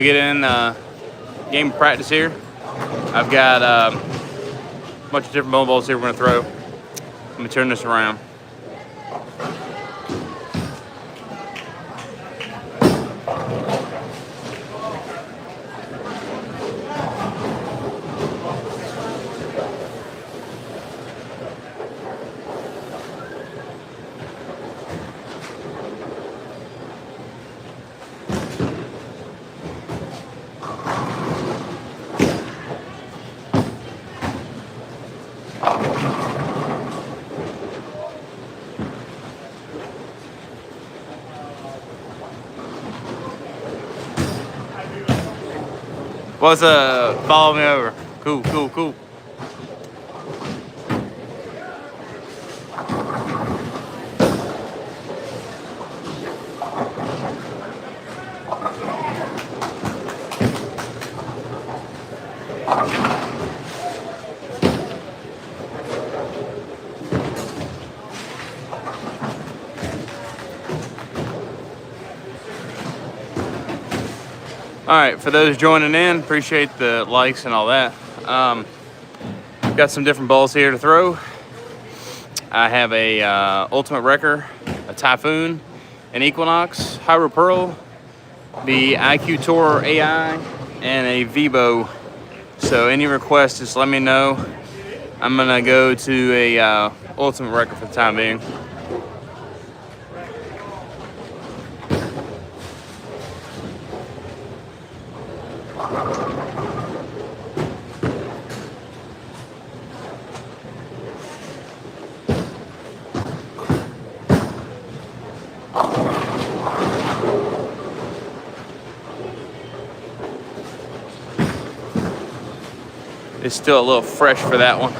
Get in game practice here. I've got a bunch of different bowling balls here we're going to throw. Let me turn this around. What's follow me over. Cool. All right, for those joining in, appreciate the likes and all that. Got some different balls here to throw. I have a Ultimate Wrecker, a Typhoon, an Equinox, Hydro Pearl, the IQ Tour AI, and a Vibo. So any requests, just let me know. I'm gonna go to a Ultimate Wrecker for the time being. It's still a little fresh for that one.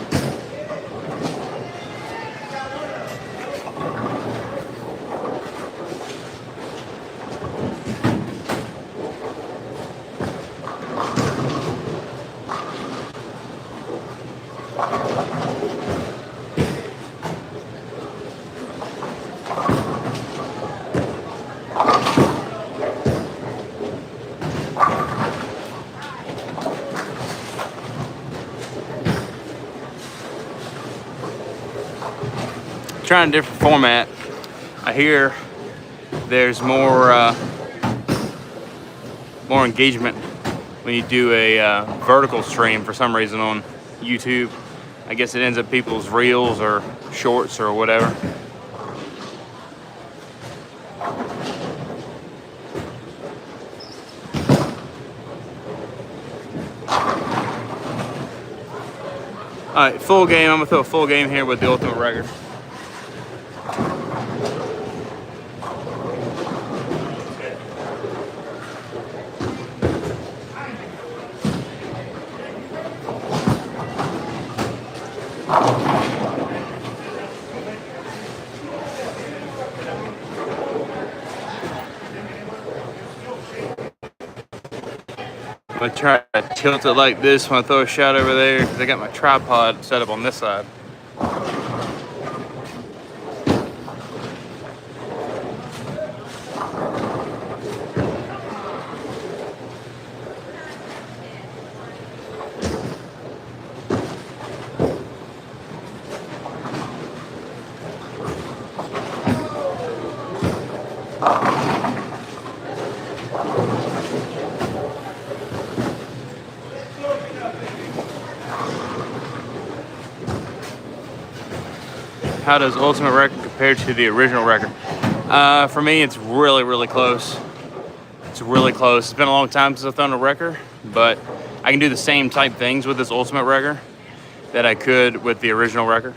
Trying a different format. I hear there's more engagement when you do a vertical stream for some reason on YouTube. I guess it ends up people's reels or shorts or whatever. All right, full game. I'm gonna throw a full game here with the Ultimate Wrecker. I'm gonna try to tilt it like this when I throw a shot over there because I got my tripod set up on this side. How does Ultimate Wrecker compare to the original Wrecker? For me, it's really close. It's really close. It's been a long time since I've thrown a Wrecker, but I can do the same type things with this Ultimate Wrecker that I could with the original Wrecker.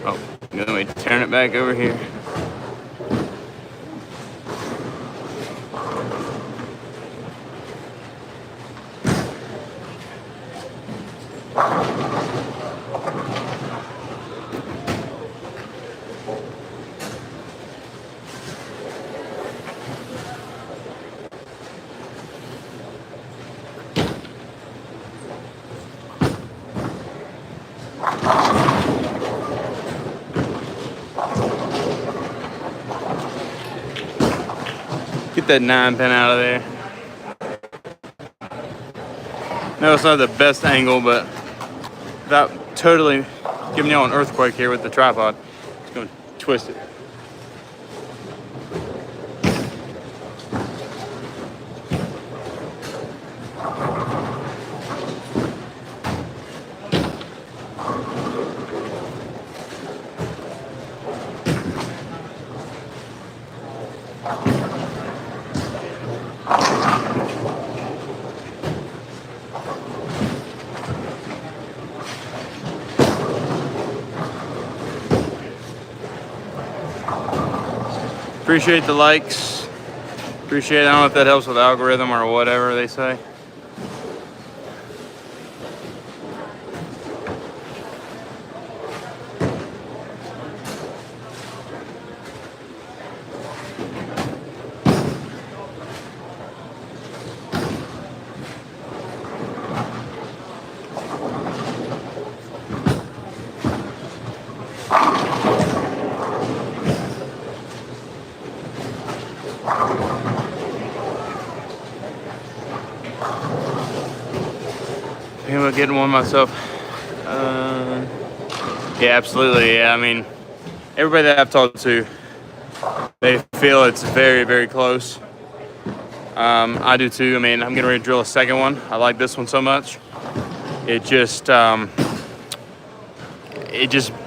Oh, let me turn it back over here. Get that 9-pin out of there. No, it's not the best angle, but without totally giving y'all an earthquake here with the tripod, it's going to twist it. Appreciate the likes. Appreciate it. I don't know if that helps with the algorithm or whatever they say. Thinking about getting one myself. Yeah, absolutely. Yeah, I mean, everybody that I've talked to, they feel it's very, very close. I do too. I mean, I'm getting ready to drill a second one. I like this one so much. It just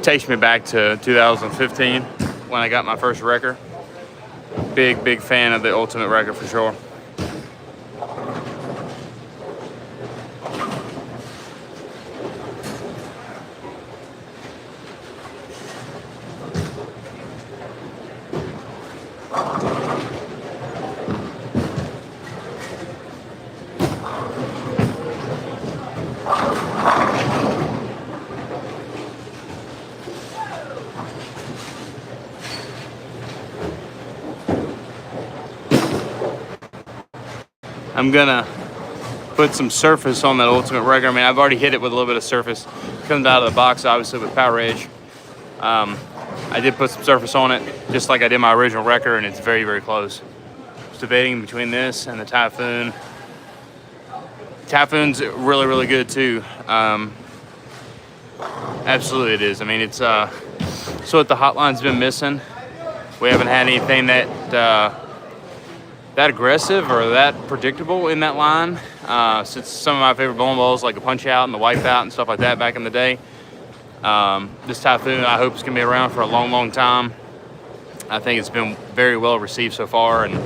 takes me back to 2015 when I got my first wrecker. Big fan of the Ultimate wrecker for sure. I'm gonna put some surface on that Ultimate wrecker. I mean, I've already hit it with a little bit of surface. It comes out of the box, obviously, with Power Edge. I did put some surface on it, just like I did my original wrecker, and it's very, very close. I was debating between this and the Typhoon. Typhoon's really, really good too. Absolutely it is. I mean, it's so what the Hotline's been missing. We haven't had anything that aggressive or that predictable in that line since some of my favorite bowling balls like the Punch Out and the Wipeout and stuff like that back in the day. This Typhoon I hope is going to be around for a long time. I think it's been very well received so far, and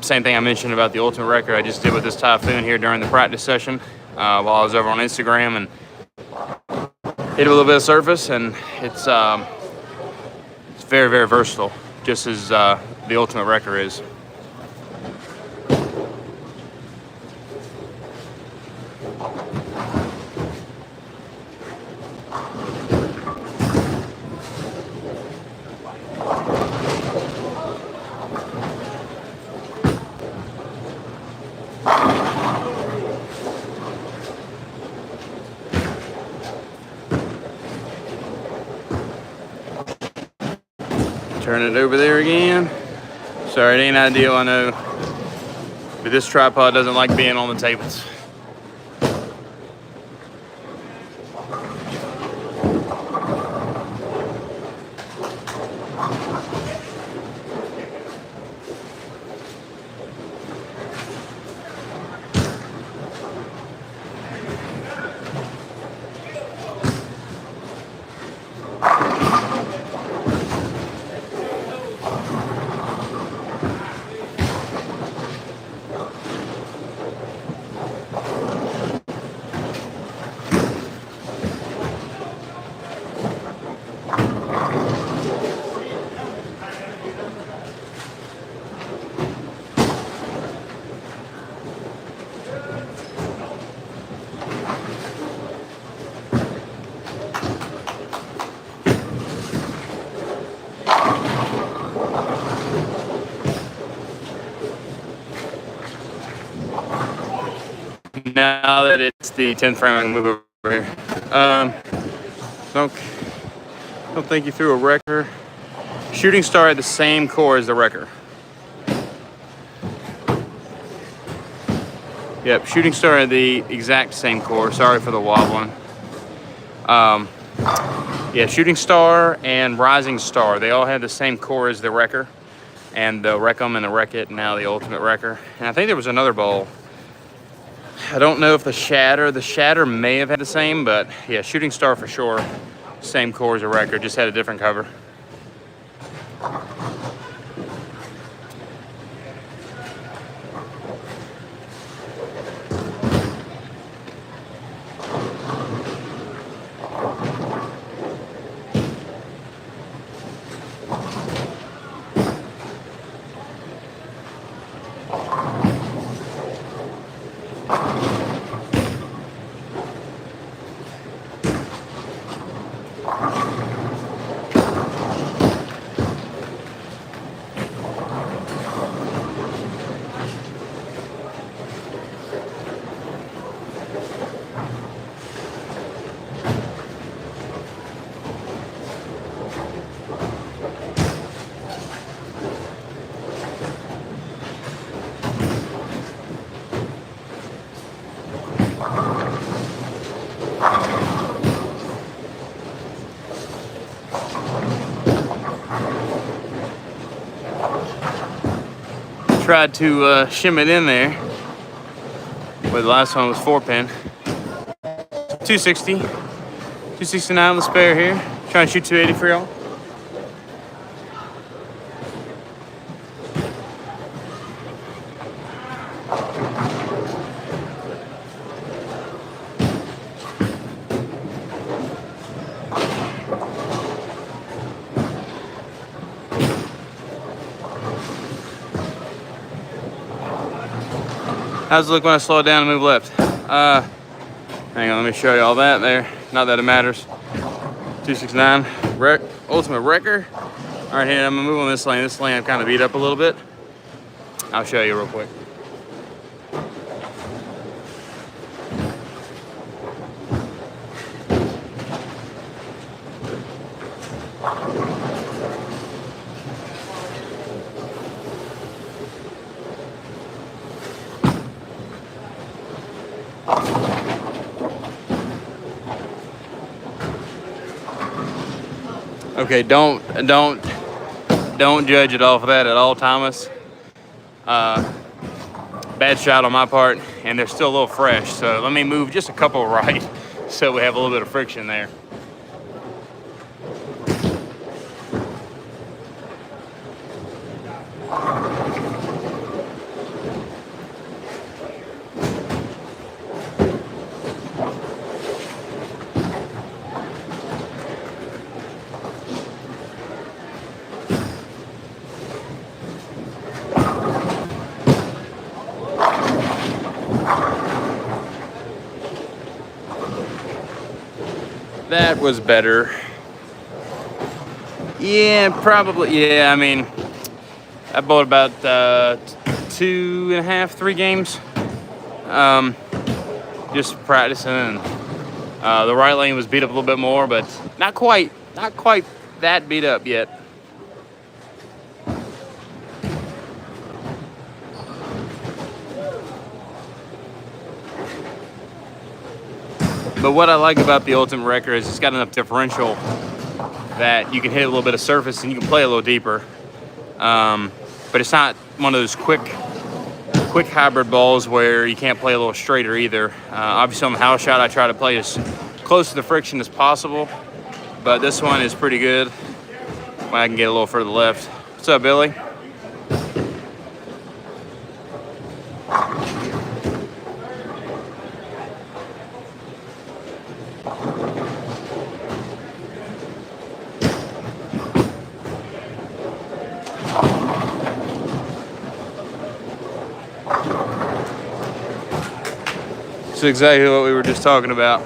same thing I mentioned about the Ultimate wrecker I just did with this Typhoon here during the practice session while I was over on Instagram, and hit a little bit of surface, and it's very, very versatile, just as the Ultimate wrecker is. Turn it over there again. Sorry, it ain't ideal, I know. But this tripod doesn't like being on the tables. now that it's the 10th frame, I can move over here. Don't think you threw a wrecker. Shooting Star had the same core as the wrecker. Yep, Shooting Star had the exact same core. Sorry for the wobbling. Yeah, Shooting Star and Rising Star, they all had the same core as the wrecker. And the Wreck-'em and the Wreck-It, now the Ultimate Wrecker. And I think there was another bowl. I don't know if the Shatter may have had the same, but yeah, Shooting Star for sure. Same core as a wrecker, just had a different cover. Tried to shim it in there, but the last one was 4-pin. 260, 269 with spare here. Trying to shoot 280 for y'all. How's it look when I slow it down and move left? Hang on, let me show you all that there. Not that it matters. 269, Ultimate Wrecker. All right, here, I'm gonna move on this lane. This lane I've kind of beat up a little bit. I'll show you real quick. Okay, don't judge it off of that at all, Thomas. Bad shot on my part, and they're still a little fresh. So let me move just a couple right, so we have a little bit of friction there. That was better. Yeah, probably. Yeah, I mean, I bowled about 2.5, 3 games. Just practicing. The right lane was beat up a little bit more, but not quite that beat up yet. But what I like about the Ultimate Wrecker is it's got enough differential that you can hit a little bit of surface and you can play a little deeper. But it's not one of those quick hybrid balls where you can't play a little straighter either. Obviously on the house shot, I try to play as close to the friction as possible, but this one is pretty good when I can get a little further left. What's up, Billy? That's exactly what we were just talking about.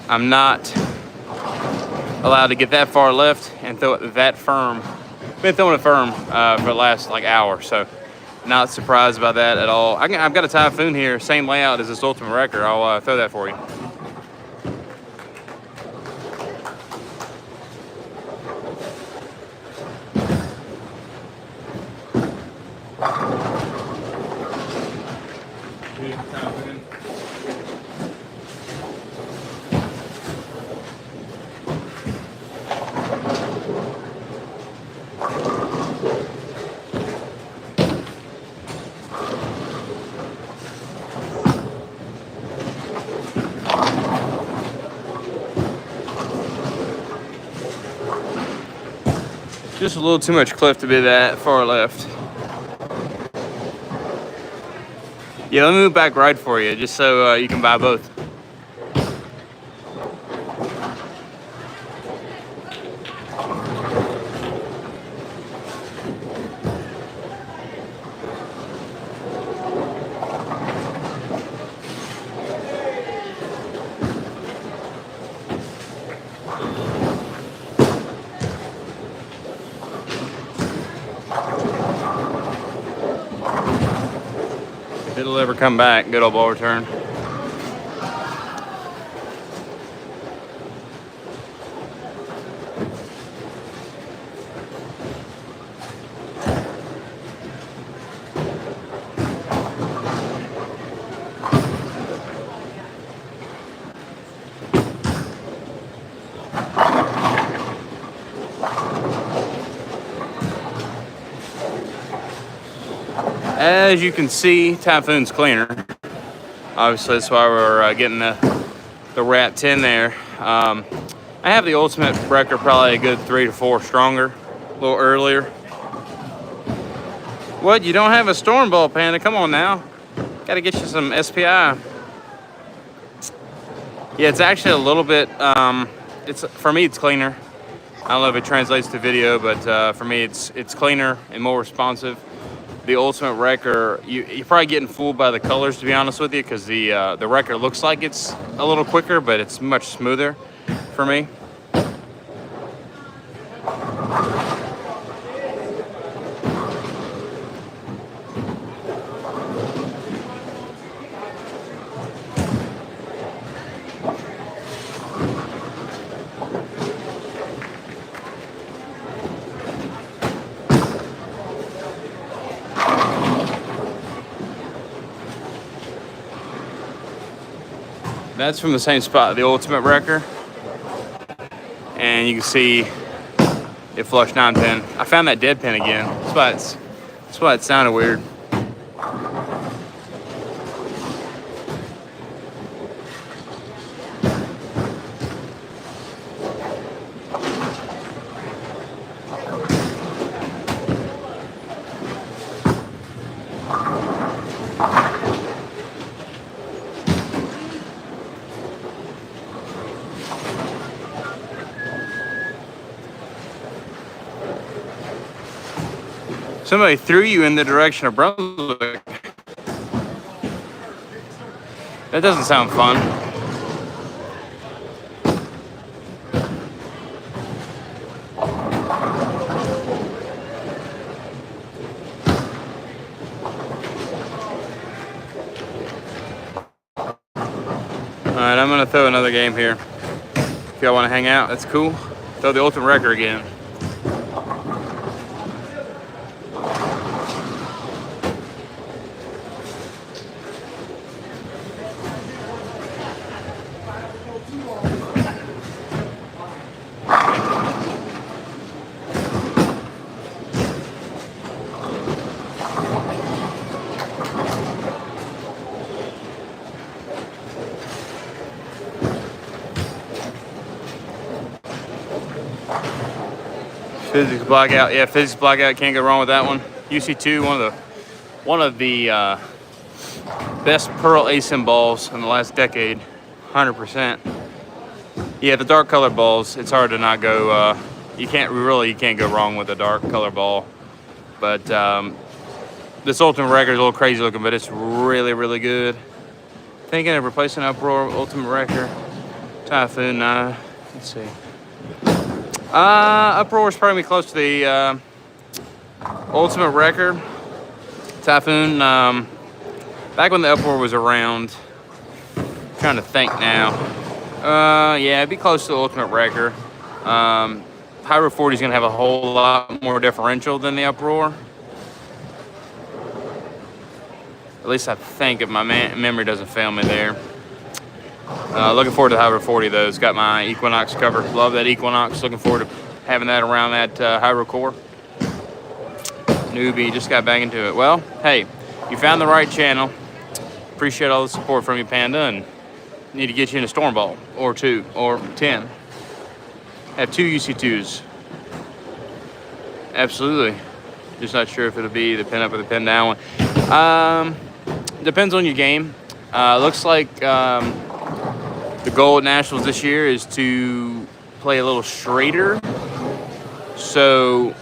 I'm not allowed to get that far left and throw it that firm. Been throwing it firm for the last hour, so Not surprised by that at all. I've got a Typhoon here, same layout as this Ultimate Wrecker. I'll throw that for you. Just a little too much cliff to be that far left. Yeah, let me move back right for you, just so you can buy both. If it'll ever come back, good old ball return. As you can see, Typhoon's cleaner. Obviously, that's why we're getting the Rat 10 there. I have the Ultimate Wrecker probably a good 3 to 4 stronger, a little earlier. What? You don't have a Storm Ball, Panda? Come on now. Got to get you some SPI. Yeah, it's actually a little bit. For me, it's cleaner. I don't know if it translates to video, but for me, it's cleaner and more responsive. The Ultimate Wrecker, you're probably getting fooled by the colors, to be honest with you, because the Wrecker looks like it's a little quicker, but it's much smoother for me. That's from the same spot, the Ultimate Wrecker. And you can see it flushed 9-pin. I found that dead pin again. That's why it sounded weird. Somebody threw you in the direction of Brunswick. That doesn't sound fun. Alright, I'm gonna throw another game here. If y'all wanna hang out, that's cool. Throw the Ultimate Wrecker again. Physics Blackout, yeah, Physics Blackout, can't go wrong with that one. UC2, one of the best Pearl ASIM balls in the last decade, 100%. Yeah, the dark color balls, it's hard to not go. You can't go wrong with a dark color ball. But this Ultimate Wrecker is a little crazy looking, but it's really, really good. Thinking of replacing Uproar, Ultimate Wrecker, Typhoon. Let's see. Uproar is probably close to the Ultimate Wrecker. Typhoon, back when the Uproar was around, trying to think now. Yeah, it'd be close to the Ultimate Wrecker. Hybrid 40 is going to have a whole lot more differential than the Uproar. At least I think, if my memory doesn't fail me there. Looking forward to the Hybrid 40 though. It's got my Equinox cover. Love that Equinox. Looking forward to having that around that Hybrid core. Newbie, just got back into it. Well, hey, you found the right channel. Appreciate all the support from you, Panda, and need to get you in a Storm Ball or 2 or 10. Have 2 UC2s. Absolutely. Just not sure if it'll be the pin up or the pin down one. Depends on your game. Looks like the goal at Nationals this year is to play a little straighter. So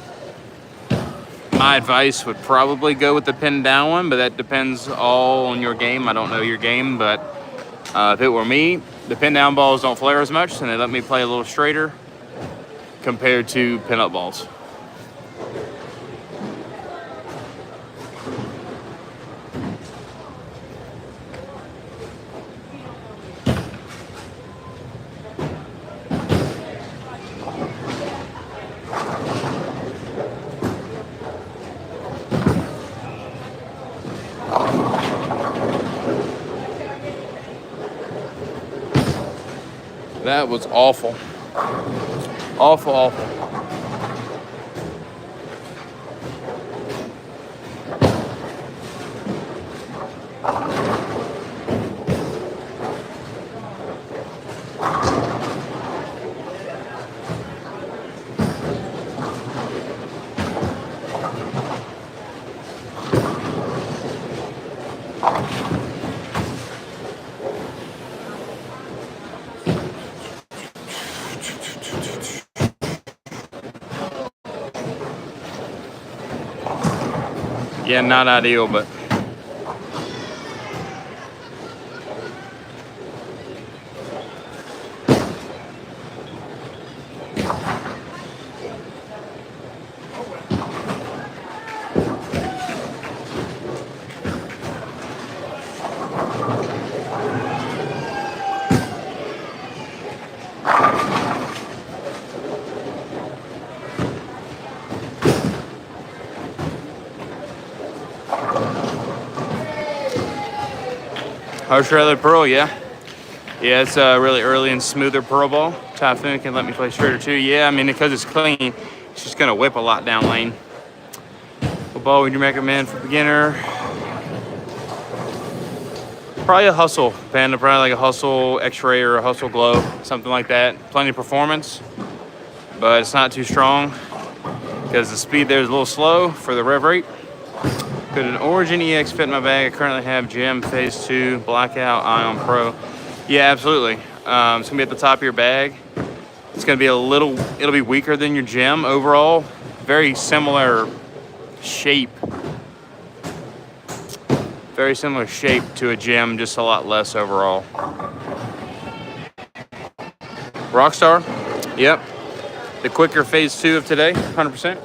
my advice would probably go with the pin down one, but that depends all on your game. I don't know your game, but if it were me, the pin down balls don't flare as much, and they let me play a little straighter compared to pin up balls. That was awful. Awful, awful. Yeah, not ideal, but Harsh Shredded Pearl, yeah. Yeah, it's a really early and smoother Pearl ball. Typhoon can let me play straighter too. Yeah, I mean, because it's clean, it's just gonna whip a lot down lane. What ball would you recommend for beginner? Probably a Hustle, Panda, probably like a Hustle X-Ray or a Hustle Glow, something like that. Plenty of performance, but it's not too strong because the speed there is a little slow for the rev rate. Could an Origin EX fit in my bag? I currently have Gem Phase 2 Blackout Ion Pro. Yeah, absolutely. It's gonna be at the top of your bag. It's gonna be it'll be weaker than your Gem overall. Very similar shape. Very similar shape to a Gem, just a lot less overall. Rockstar, yep. The quicker Phase 2 of today, 100%.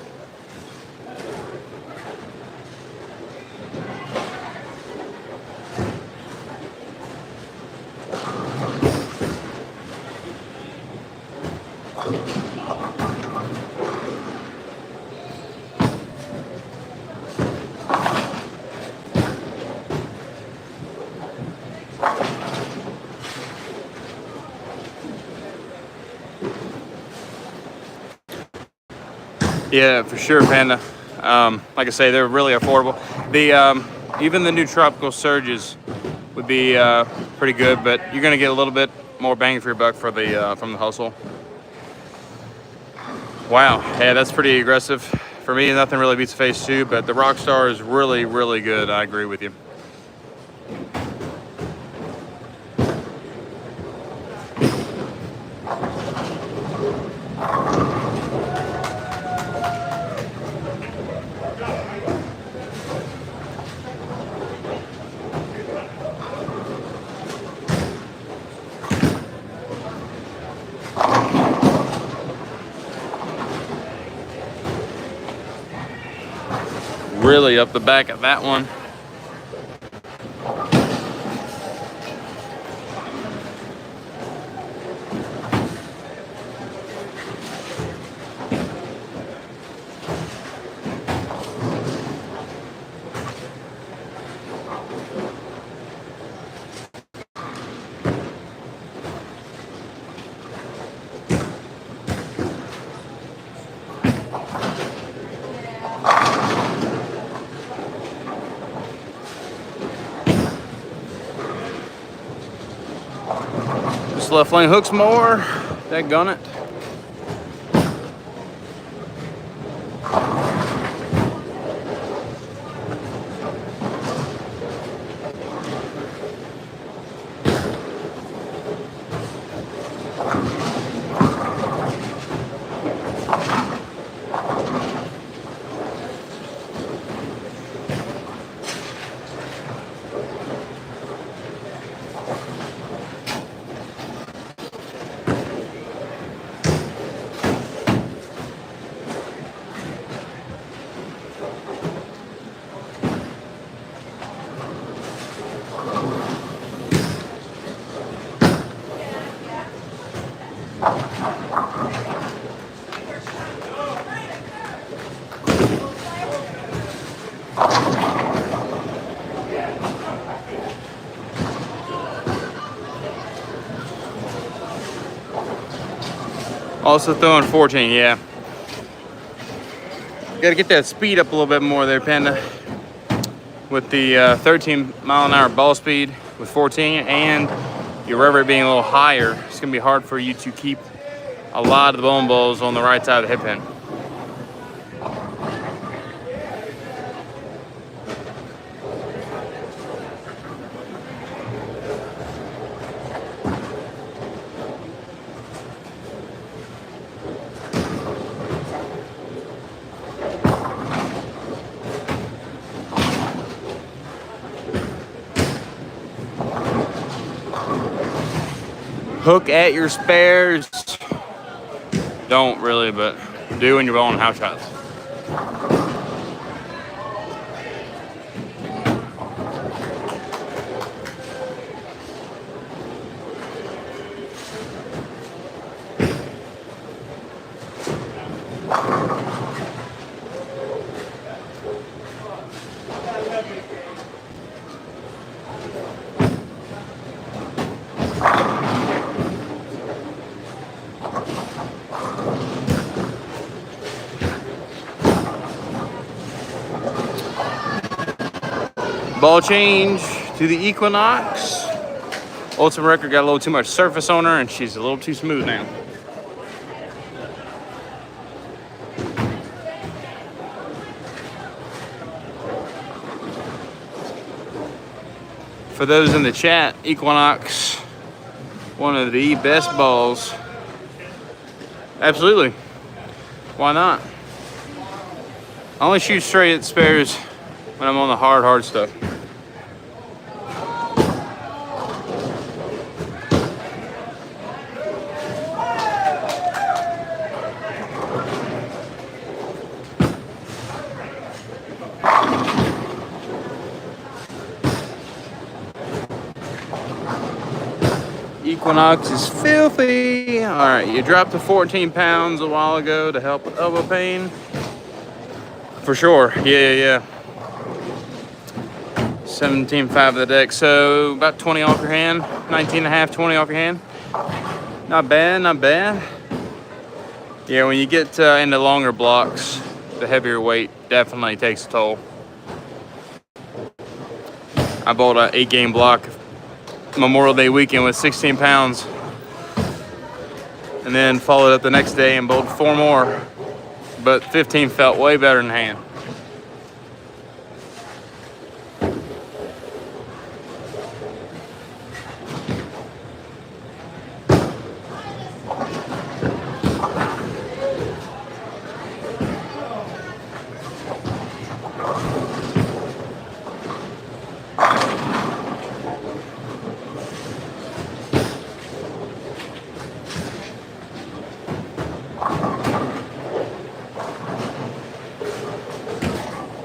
Yeah, for sure, Panda. Like I say, they're really affordable. The even the new Tropical Surges would be pretty good, but you're gonna get a little bit more bang for your buck for the from the Hustle. Wow, yeah, that's pretty aggressive. For me, nothing really beats Phase 2, but the Rockstar is really, really good. I agree with you. really up the back of that one. Just left lane hooks more. Daggone it. Also throwing 14, yeah. Gotta get that speed up a little bit more there, Panda. With the 13-mile-an-hour ball speed with 14 and your rev rate being a little higher, it's gonna be hard for you to keep a lot of the bowling balls on the right side of the head pin. Hook at your spares. Don't really, but do when you're bowling house shots. Ball change to the Equinox. Ultimate Record got a little too much surface on her and she's a little too smooth now. For those in the chat, Equinox, one of the best balls. Absolutely. Why not? I only shoot straight at spares when I'm on the hard stuff. Equinox is filthy. All right, you dropped to 14 pounds a while ago to help with elbow pain. For sure, yeah. 17.5 of the deck, so about 20 off your hand, 19 and a half, 20 off your hand. Not bad, not bad. Yeah, when you get into longer blocks, the heavier weight definitely takes a toll. I bought an 8-game block Memorial Day weekend with 16 pounds and then followed up the next day and bowled 4 more, but 15 felt way better in hand.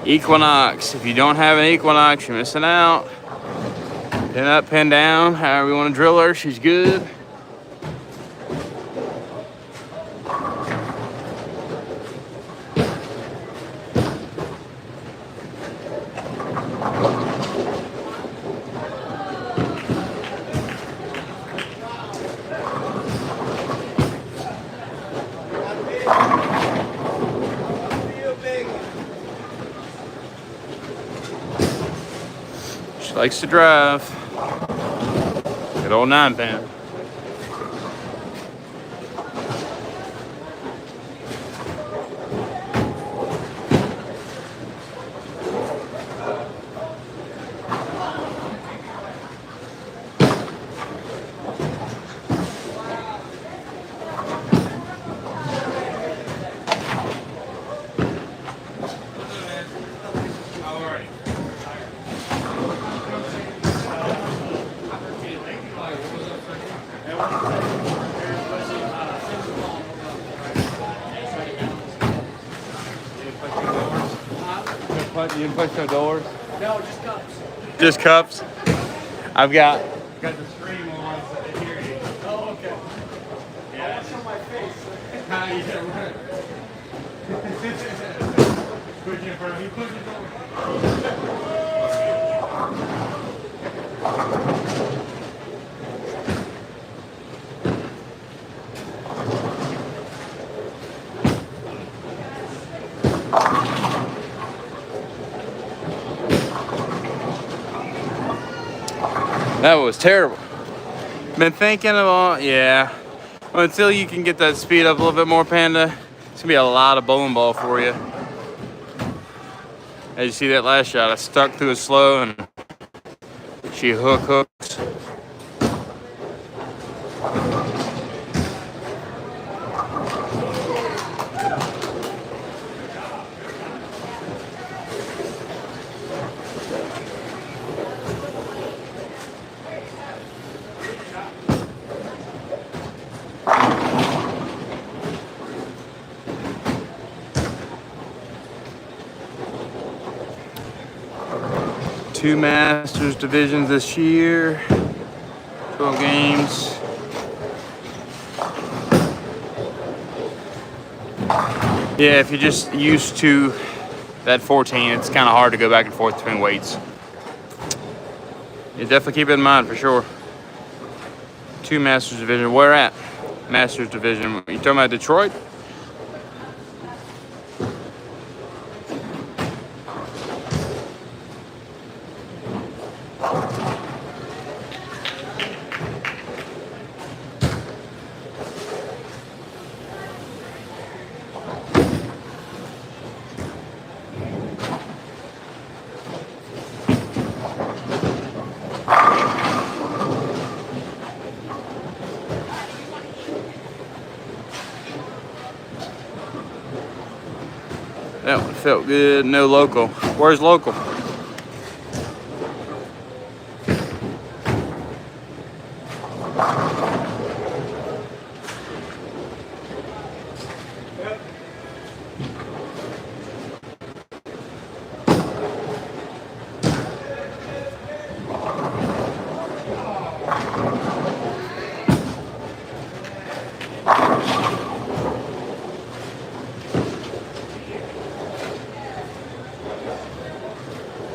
Equinox. If you don't have an Equinox, you're missing out. Pin up, pin down, however you want to drill her, she's good. She likes to drive. Good old 9-pin. You didn't push no doors? No, just cups. Just cups? I've got the screen on so they hear you. Oh, okay. Yeah, that's on my face. Push in front of me, push the door. That was terrible. Been thinking about, yeah. Well, until you can get that speed up a little bit more, Panda, it's gonna be a lot of bowling ball for you. As you see that last shot, I stuck through it slow and she hooks. Two Masters divisions this year, 12 games. Yeah, if you're just used to that 14, it's kind of hard to go back and forth between weights. You definitely keep it in mind for sure. Two Masters division, where at? Masters division, you talking about Detroit? That one felt good. No local. Where's local?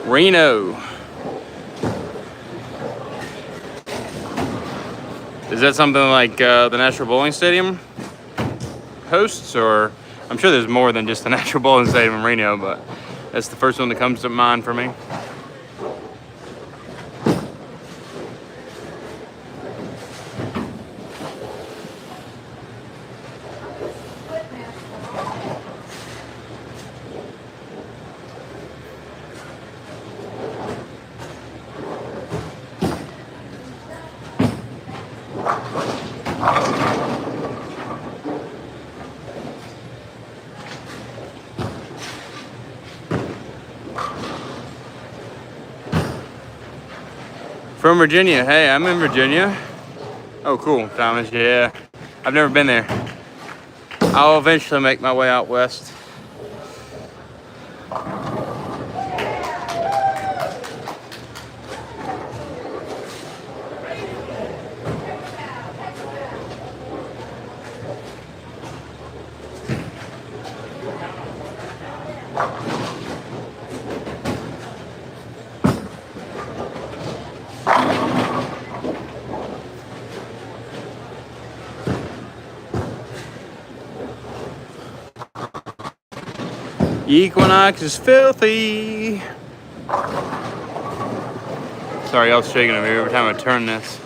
Reno. Is that something like the National Bowling Stadium hosts, or I'm sure there's more than just the National Bowling Stadium in Reno, but that's the first one that comes to mind for me. From Virginia. Hey, I'm in Virginia. Oh, cool, Thomas. Yeah, I've never been there. I'll eventually make my way out west. Equinox is filthy. Sorry, y'all shaking over here every time I turn this.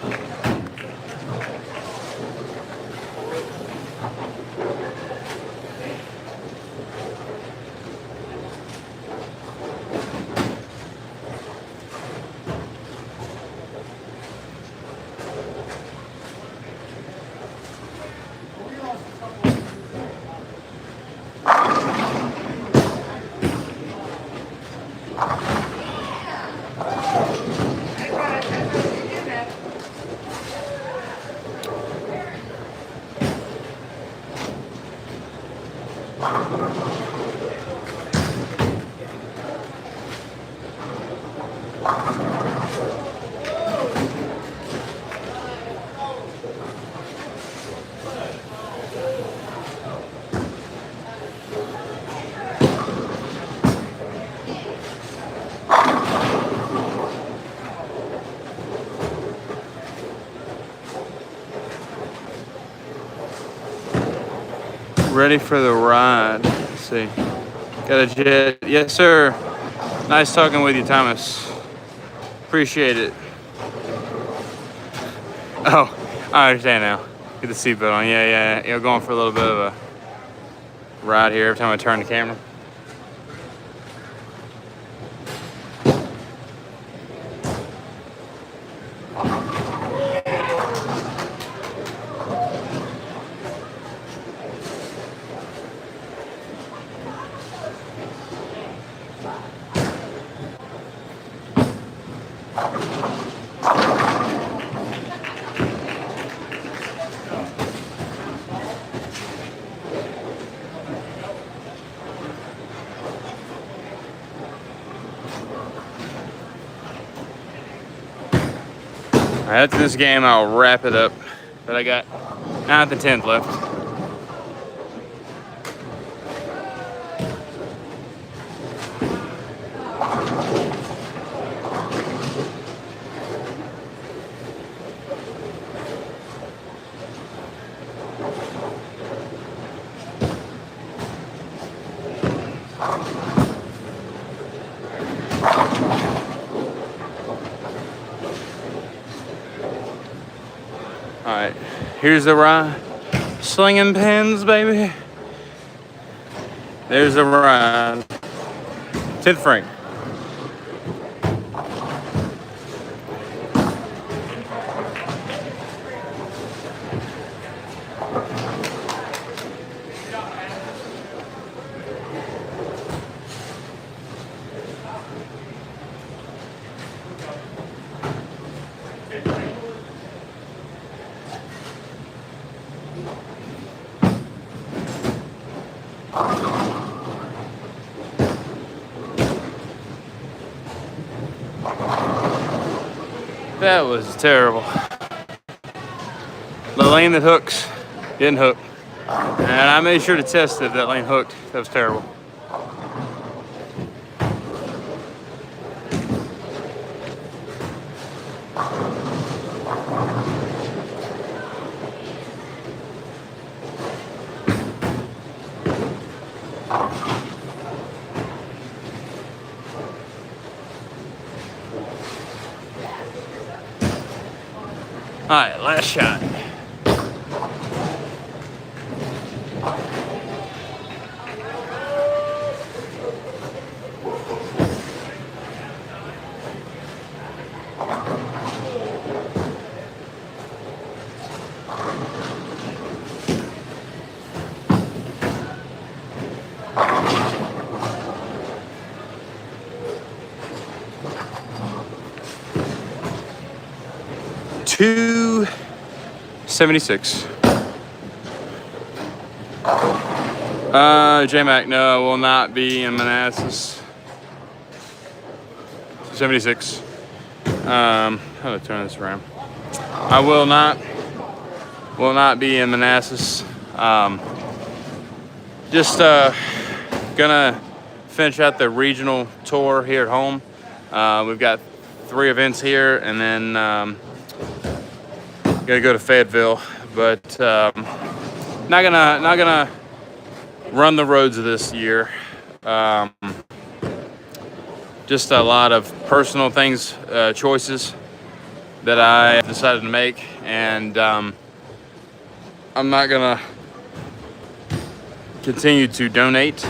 Ready for the ride. Let's see. Got a jet. Yes, sir. Nice talking with you, Thomas. Appreciate it. Oh, I understand now. Get the seatbelt on. Yeah. You're going for a little bit of a ride here every time I turn the camera. All right, after this game, I'll wrap it up. But I got 9th and 10th left. All right, here's the ride. Slinging pins, baby. There's the ride. 10th frame. That was terrible. The lane that hooks didn't hook. And I made sure to test if that lane hooked. That was terrible. All right, last shot. $276. J-Mac, no, will not be in Manassas. 76. How do I turn this around? I will not be in Manassas. Just gonna finish out the regional tour here at home. We've got 3 events here, and then gotta go to Fayetteville, but not gonna run the roads this year. Just a lot of personal things, choices that I decided to make, and I'm not gonna continue to donate.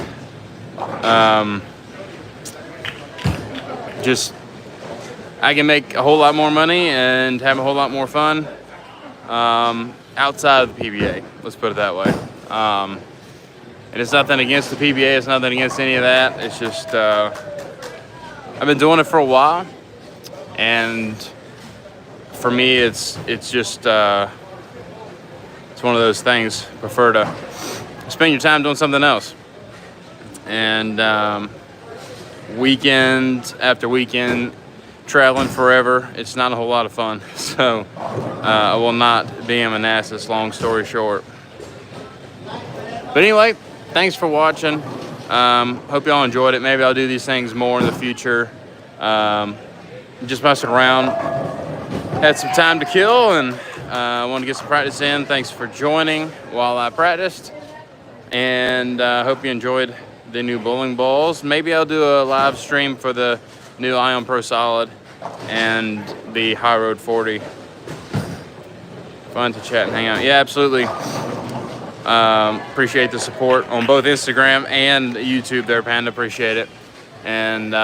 Just I can make a whole lot more money and have a whole lot more fun outside of the PBA. Let's put it that way. And it's nothing against the PBA. It's nothing against any of that. It's just I've been doing it for a while, and for me, it's just it's one of those things. Prefer to spend your time doing something else, and weekend after weekend, traveling forever. It's not a whole lot of fun. So I will not be in Manassas. Long story short. But anyway, thanks for watching. Hope y'all enjoyed it. Maybe I'll do these things more in the future. Just messing around. Had some time to kill, and I want to get some practice in. Thanks for joining while I practiced. And hope you enjoyed the new bowling balls. Maybe I'll do a live stream for the new Ion Pro Solid and the High Road 40. Fun to chat and hang out. Yeah, absolutely. Appreciate the support on both Instagram and YouTube there, Panda. Appreciate it. And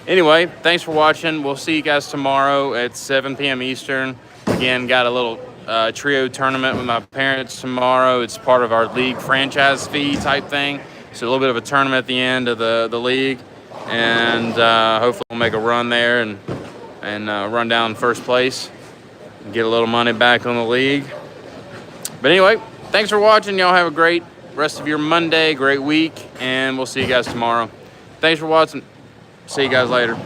anyway, thanks for watching. We'll see you guys tomorrow at 7 p.m. Eastern. Again, got a little trio tournament with my parents tomorrow. It's part of our league franchise fee type thing. So a little bit of a tournament at the end of the league. And hopefully we'll make a run there and run down first place and get a little money back on the league. But anyway, thanks for watching. Y'all have a great rest of your Monday, great week, and we'll see you guys tomorrow. Thanks for watching. See you guys later.